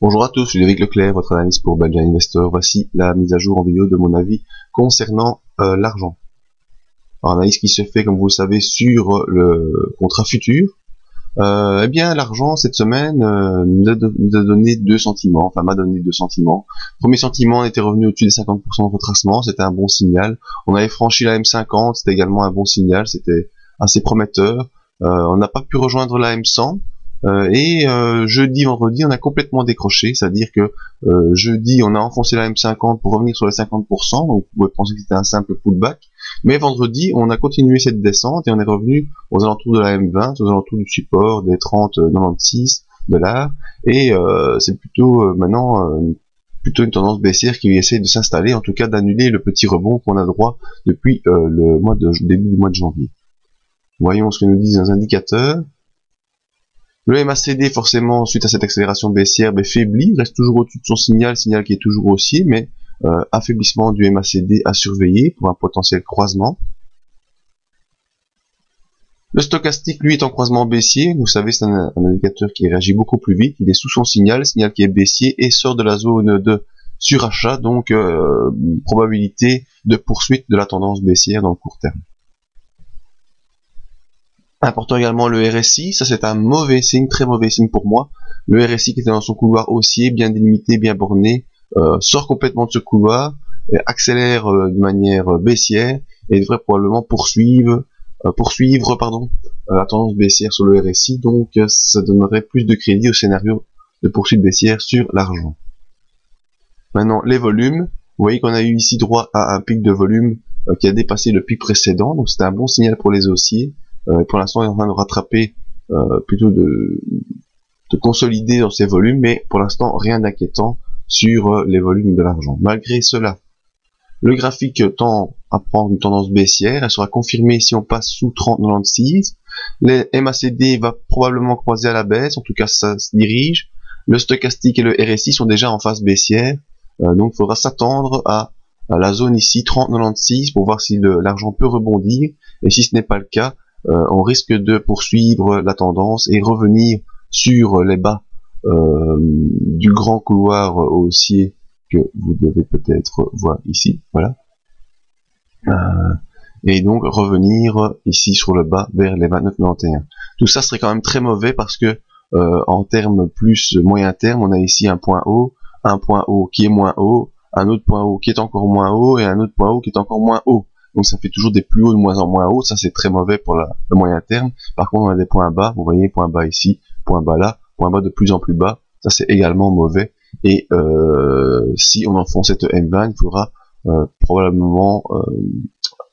Bonjour à tous, je suis Eric Leclerc, votre analyste pour Belgian Investor. Voici la mise à jour en vidéo de mon avis concernant l'argent. Alors, analyse qui se fait, comme vous le savez, sur le contrat futur. Eh bien, l'argent, cette semaine, nous a donné deux sentiments, enfin m'a donné deux sentiments. Premier sentiment, on était revenu au-dessus des 50% de retracement, c'était un bon signal. On avait franchi la M50, c'était également un bon signal, c'était assez prometteur. On n'a pas pu rejoindre la M100. Jeudi, vendredi, on a complètement décroché, c'est-à-dire que jeudi, on a enfoncé la M50 pour revenir sur les 50%, donc vous pouvez penser que c'était un simple pullback, mais vendredi, on a continué cette descente et on est revenu aux alentours de la M20, aux alentours du support des 30,96 $, et c'est plutôt maintenant plutôt une tendance baissière qui essaie de s'installer, en tout cas d'annuler le petit rebond qu'on a droit depuis début du mois de janvier. Voyons ce que nous disent les indicateurs. Le MACD, forcément, suite à cette accélération baissière, faiblit, reste toujours au-dessus de son signal qui est toujours haussier, mais affaiblissement du MACD à surveiller pour un potentiel croisement. Le stochastique, lui, est en croisement baissier. Vous savez, c'est un indicateur qui réagit beaucoup plus vite. Il est sous son signal qui est baissier et sort de la zone de surachat, donc probabilité de poursuite de la tendance baissière dans le court terme. Important également le RSI, ça c'est un mauvais signe, très mauvais signe pour moi. Le RSI qui était dans son couloir haussier, bien délimité, bien borné, sort complètement de ce couloir, accélère de manière baissière et devrait probablement poursuivre la tendance baissière sur le RSI, donc ça donnerait plus de crédit au scénario de poursuite baissière sur l'argent. Maintenant les volumes, vous voyez qu'on a eu ici droit à un pic de volume qui a dépassé le pic précédent, donc c'était un bon signal pour les haussiers. Pour l'instant, il est en train de rattraper, plutôt de consolider dans ses volumes, mais pour l'instant, rien d'inquiétant sur les volumes de l'argent. Malgré cela, le graphique tend à prendre une tendance baissière. Elle sera confirmée si on passe sous 30,96. Les MACD va probablement croiser à la baisse, en tout cas ça se dirige. Le stochastique et le RSI sont déjà en phase baissière, donc il faudra s'attendre à la zone ici 30,96 pour voir si l'argent peut rebondir, et si ce n'est pas le cas, on risque de poursuivre la tendance et revenir sur les bas du grand couloir haussier que vous devez peut-être voir ici, voilà. Et donc revenir ici sur le bas vers les 29,91. Tout ça serait quand même très mauvais parce que en termes plus moyen terme, on a ici un point haut qui est moins haut, un autre point haut qui est encore moins haut et un autre point haut qui est encore moins haut. Donc ça fait toujours des plus hauts de moins en moins hauts, ça c'est très mauvais pour le moyen terme. Par contre on a des points bas, vous voyez, point bas ici, point bas là, point bas de plus en plus bas, ça c'est également mauvais. Et si on enfonce cette M20, il faudra probablement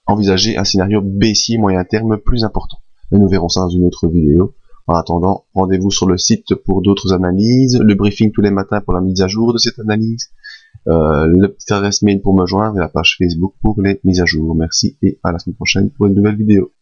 envisager un scénario baissier moyen terme plus important. Mais nous verrons ça dans une autre vidéo. En attendant, rendez-vous sur le site pour d'autres analyses, le briefing tous les matins pour la mise à jour de cette analyse, le petit adresse mail pour me joindre et la page Facebook pour les mises à jour. Merci et à la semaine prochaine pour une nouvelle vidéo.